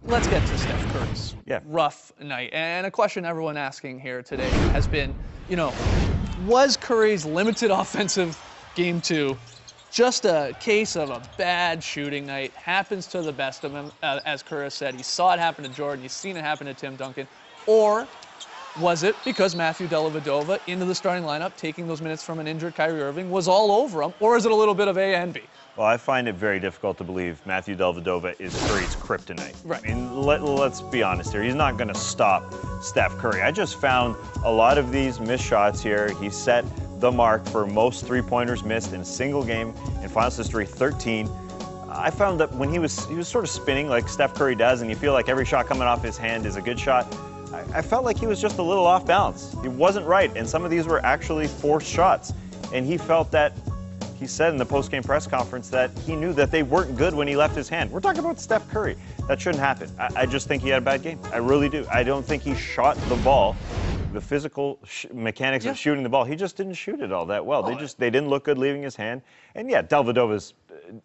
let's get to Steph Curry's rough night. And a question everyone asking here today has been, was Curry's limited offensive game 2 just a case of a bad shooting night? Happens to the best of them, as Curry said. He saw it happen to Jordan. He's seen it happen to Tim Duncan. Or was it because Matthew Dellavedova into the starting lineup, taking those minutes from an injured Kyrie Irving, was all over him? Or is it a little bit of A and B? Well, I find it very difficult to believe Matthew Dellavedova is Curry's kryptonite. Right. I mean, let's be honest here. He's not going to stop Steph Curry. I just found a lot of these missed shots here. He set the mark for most three-pointers missed in a single game in finals history, 13. I found that when he was sort of spinning like Steph Curry does, and you feel like every shot coming off his hand is a good shot, I felt like he was just a little off balance. He wasn't right, and some of these were actually forced shots. And he felt that, he said in the post-game press conference that he knew that they weren't good when he left his hand. We're talking about Steph Curry. That shouldn't happen. I just think he had a bad game. I really do. I don't think he shot the ball. The physical mechanics of shooting the ball, he just didn't shoot it all that well. They didn't look good leaving his hand. And yeah, Dellavedova's,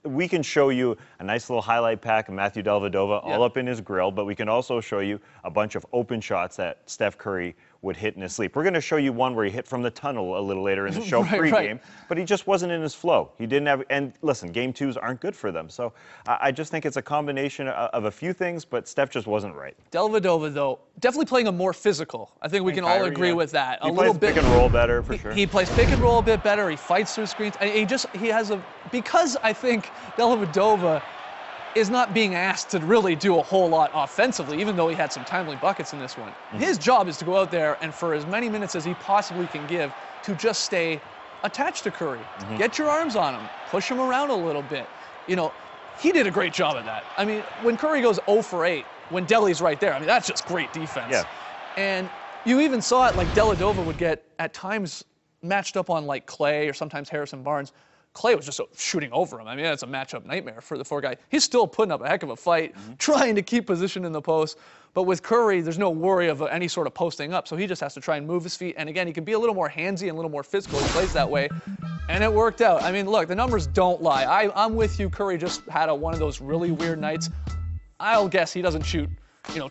we can show you a nice little highlight pack of Matthew Dellavedova all up in his grill, but we can also show you a bunch of open shots that Steph Curry would hit in his sleep. We're going to show you one where he hit from the tunnel a little later in the show pregame, but he just wasn't in his flow. He didn't have, and listen, game 2s aren't good for them. So I just think it's a combination of a few things, but Steph just wasn't right. Dellavedova, though, definitely playing a more physical. I think we can all agree with that. He plays pick and roll better, for sure. He plays pick and roll a bit better. He fights through screens. He has because I think Dellavedova is not being asked to really do a whole lot offensively, even though he had some timely buckets in this one. His job is to go out there and for as many minutes as he possibly can give to just stay attached to Curry. Get your arms on him, push him around a little bit. He did a great job at that. I mean, when Curry goes 0 for 8, when Delly's right there, I mean, that's just great defense. Yeah. And you even saw it, like Dellavedova would get at times matched up on like Clay or sometimes Harrison Barnes. Clay was just shooting over him. I mean, that's a matchup nightmare for the 4 guy. He's still putting up a heck of a fight, trying to keep position in the post. But with Curry, there's no worry of any sort of posting up, so he just has to try and move his feet. And again, he can be a little more handsy and a little more physical. He plays that way, and it worked out. I mean, look, the numbers don't lie. I'm with you. Curry just had one of those really weird nights. I'll guess he doesn't shoot,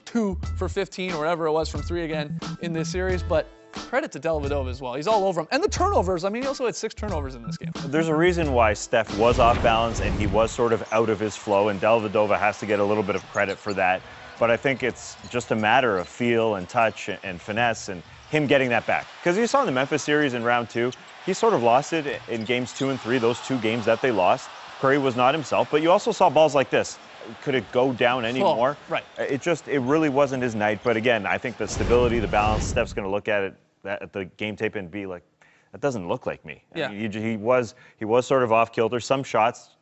2 for 15 or whatever it was from 3 again in this series, but credit to Dellavedova as well. He's all over him. And the turnovers, I mean, he also had 6 turnovers in this game. There's a reason why Steph was off balance and he was sort of out of his flow, and Dellavedova has to get a little bit of credit for that. But I think it's just a matter of feel and touch and finesse and him getting that back. Because you saw in the Memphis series in round 2, he sort of lost it in games 2 and 3, those 2 games that they lost. Curry was not himself, but you also saw balls like this. Could it go down any more? Right. It really wasn't his night. But again, I think the stability, the balance, Steph's going to look at it at the game tape and be like, that doesn't look like me. Yeah. I mean, he was sort of off kilter. Some shots,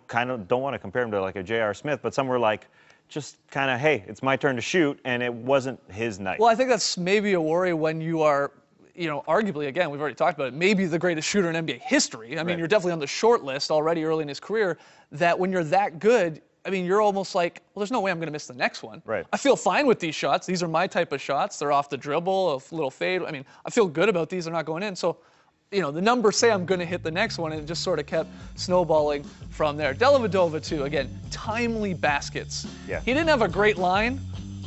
kind of don't want to compare him to like a J.R. Smith, but some were like, just kind of, hey, it's my turn to shoot, and it wasn't his night. Well, I think that's maybe a worry when you are, arguably, again, we've already talked about it, maybe the greatest shooter in NBA history. I mean, you're definitely on the short list already early in his career, that when you're that good, I mean, you're almost like, well, there's no way I'm going to miss the next one. Right. I feel fine with these shots. These are my type of shots. They're off the dribble, a little fade. I mean, I feel good about these. They're not going in. So, the numbers say I'm going to hit the next one, and it just sort of kept snowballing from there. Dellavedova, too, again, timely baskets. Yeah. He didn't have a great line,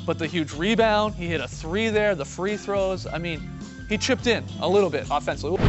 but the huge rebound, he hit a 3 there, the free throws. I mean, he chipped in a little bit offensively.